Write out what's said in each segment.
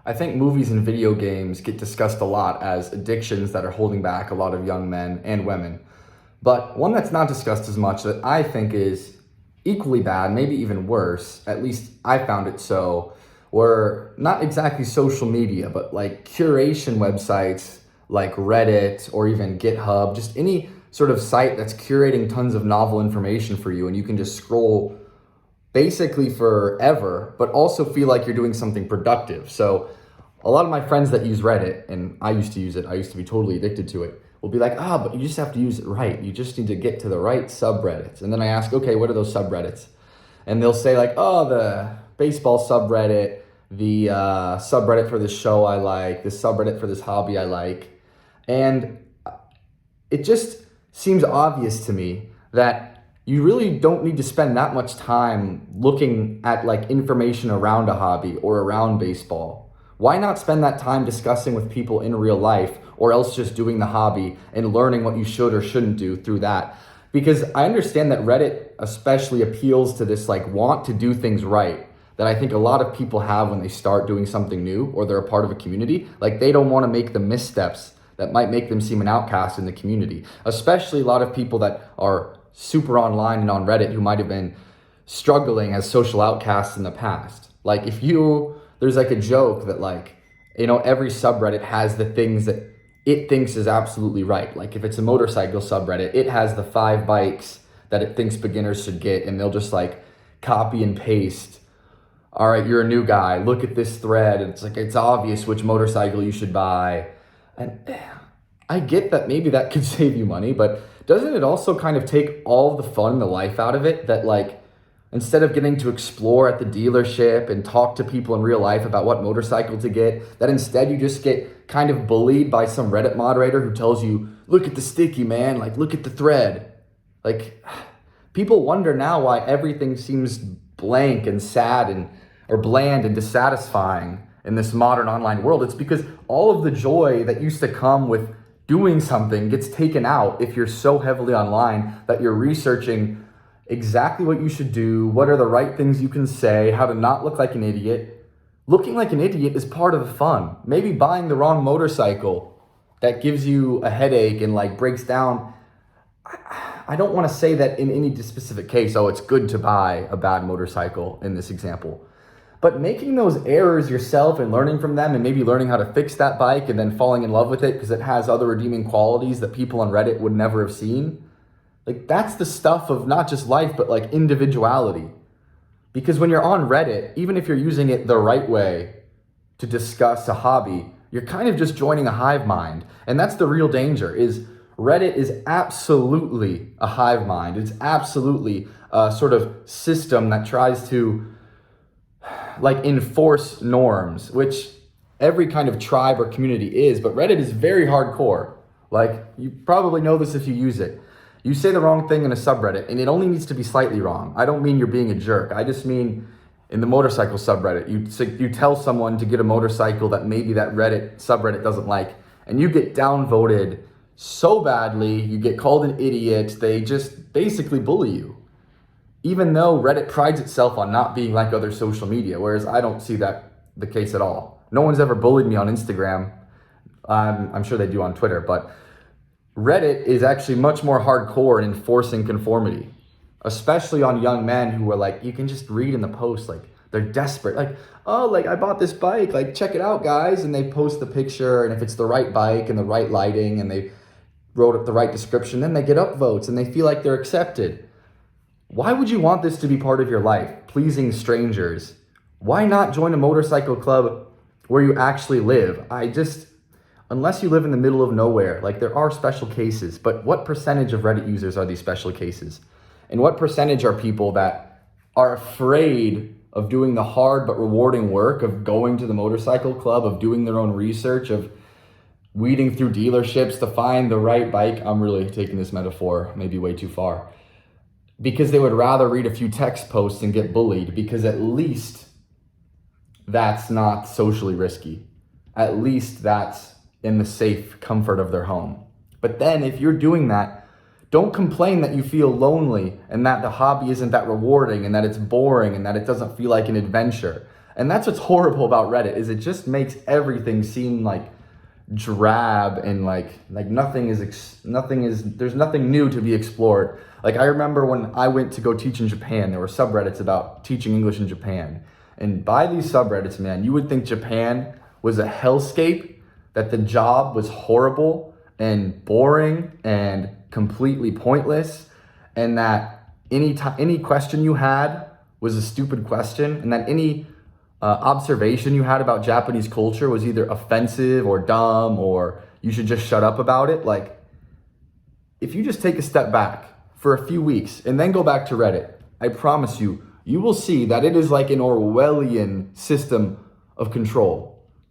I think movies and video games get discussed a lot as addictions that are holding back a lot of young men and women. But one that's not discussed as much that I think is equally bad, maybe even worse, at least I found it so, were not exactly social media, but like curation websites like Reddit or even GitHub, just any sort of site that's curating tons of novel information for you and you can just scroll basically forever, but also feel like you're doing something productive. So a lot of my friends that use Reddit, and I used to use it, I used to be totally addicted to it, will be like, but you just have to use it right. You just need to get to the right subreddits. And then I ask, okay, what are those subreddits? And they'll say like, the baseball subreddit, the subreddit for this show I like, the subreddit for this hobby I like. And it just seems obvious to me that you really don't need to spend that much time looking at like information around a hobby or around baseball. Why not spend that time discussing with people in real life, or else just doing the hobby and learning what you should or shouldn't do through that? Because I understand that Reddit especially appeals to this like want to do things right that I think a lot of people have when they start doing something new or they're a part of a community. Like they don't want to make the missteps that might make them seem an outcast in the community, especially a lot of people that are super online and on Reddit who might have been struggling as social outcasts in the past. Like there's like a joke that like, every subreddit has the things that it thinks is absolutely right. Like if it's a motorcycle subreddit, it has the 5 bikes that it thinks beginners should get, and they'll just like copy and paste. All right, you're a new guy, look at this thread. And it's like, it's obvious which motorcycle you should buy. And I get that maybe that could save you money, but doesn't it also kind of take all the fun and the life out of it? That like, instead of getting to explore at the dealership and talk to people in real life about what motorcycle to get, that instead you just get kind of bullied by some Reddit moderator who tells you, look at the sticky, man, like look at the thread. Like people wonder now why everything seems blank and sad or bland and dissatisfying in this modern online world. It's because all of the joy that used to come with doing something gets taken out if you're so heavily online that you're researching exactly what you should do, what are the right things you can say, how to not look like an idiot. Looking like an idiot is part of the fun. Maybe buying the wrong motorcycle that gives you a headache and like breaks down. I don't want to say that in any specific case, it's good to buy a bad motorcycle in this example. But making those errors yourself and learning from them and maybe learning how to fix that bike and then falling in love with it because it has other redeeming qualities that people on Reddit would never have seen. Like that's the stuff of not just life, but like individuality. Because when you're on Reddit, even if you're using it the right way to discuss a hobby, you're kind of just joining a hive mind. And that's the real danger. Is Reddit is absolutely a hive mind. It's absolutely a sort of system that tries to like enforce norms, which every kind of tribe or community is, but Reddit is very hardcore. Like you probably know this if you use it. You say the wrong thing in a subreddit and it only needs to be slightly wrong. I don't mean you're being a jerk. I just mean in the motorcycle subreddit, you tell someone to get a motorcycle that maybe that Reddit subreddit doesn't like, and you get downvoted so badly, you get called an idiot, they just basically bully you. Even though Reddit prides itself on not being like other social media, whereas I don't see that the case at all. No one's ever bullied me on Instagram. I'm sure they do on Twitter, but Reddit is actually much more hardcore in enforcing conformity, especially on young men who are like, you can just read in the post, like they're desperate. Like, I bought this bike, like check it out guys. And they post the picture, and if it's the right bike and the right lighting and they wrote up the right description, then they get upvotes and they feel like they're accepted. Why would you want this to be part of your life? Pleasing strangers. Why not join a motorcycle club where you actually live? Unless you live in the middle of nowhere, like there are special cases, but what percentage of Reddit users are these special cases? And what percentage are people that are afraid of doing the hard but rewarding work of going to the motorcycle club, of doing their own research, of weeding through dealerships to find the right bike? I'm really taking this metaphor maybe way too far. Because they would rather read a few text posts and get bullied, because at least that's not socially risky. At least that's in the safe comfort of their home. But then if you're doing that, don't complain that you feel lonely and that the hobby isn't that rewarding and that it's boring and that it doesn't feel like an adventure. And that's what's horrible about Reddit, is it just makes everything seem like drab and like there's nothing new to be explored. Like I remember when I went to go teach in Japan, there were subreddits about teaching English in Japan. And by these subreddits, man, you would think Japan was a hellscape, that the job was horrible and boring and completely pointless, and that any question you had was a stupid question, and that any observation you had about Japanese culture was either offensive or dumb, or you should just shut up about it. Like, if you just take a step back for a few weeks and then go back to Reddit, I promise you, you will see that it is like an Orwellian system of control.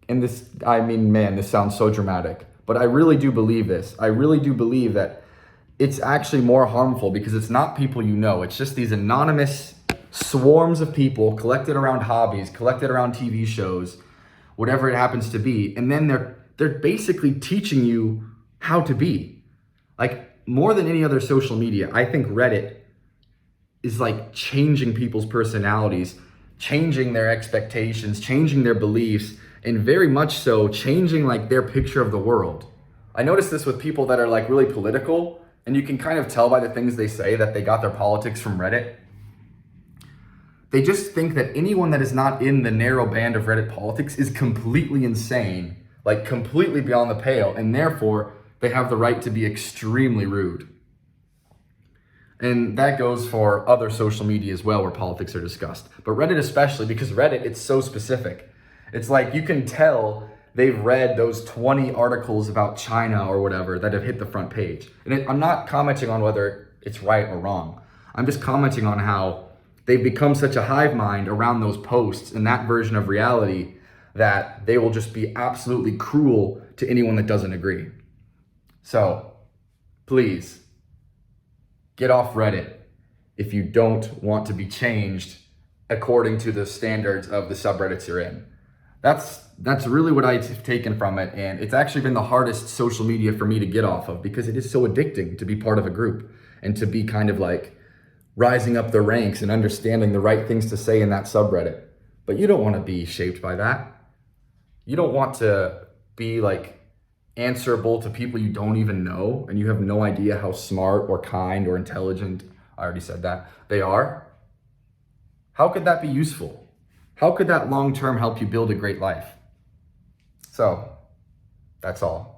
And this, I mean, man, this sounds so dramatic, but I really do believe this. I really do believe that it's actually more harmful because it's not people you know. It's just these anonymous swarms of people collected around hobbies, collected around TV shows, whatever it happens to be. And then they're basically teaching you how to be. Like, more than any other social media, I think Reddit is like changing people's personalities, changing their expectations, changing their beliefs, and very much so changing like their picture of the world. I noticed this with people that are like really political, and you can kind of tell by the things they say that they got their politics from Reddit. They just think that anyone that is not in the narrow band of Reddit politics is completely insane, like completely beyond the pale, and therefore they have the right to be extremely rude. And that goes for other social media as well, where politics are discussed. But Reddit especially, because Reddit, it's so specific. It's like you can tell they've read those 20 articles about China or whatever that have hit the front page. And I'm not commenting on whether it's right or wrong. I'm just commenting on how they've become such a hive mind around those posts and that version of reality that they will just be absolutely cruel to anyone that doesn't agree. So, please, get off Reddit if you don't want to be changed according to the standards of the subreddits you're in. That's really what I've taken from it, and it's actually been the hardest social media for me to get off of because it is so addicting to be part of a group and to be kind of like rising up the ranks and understanding the right things to say in that subreddit. But you don't want to be shaped by that. You don't want to be like answerable to people you don't even know, and you have no idea how smart or kind or intelligent, I already said that, they are. How could that be useful? How could that long term help you build a great life? So, that's all.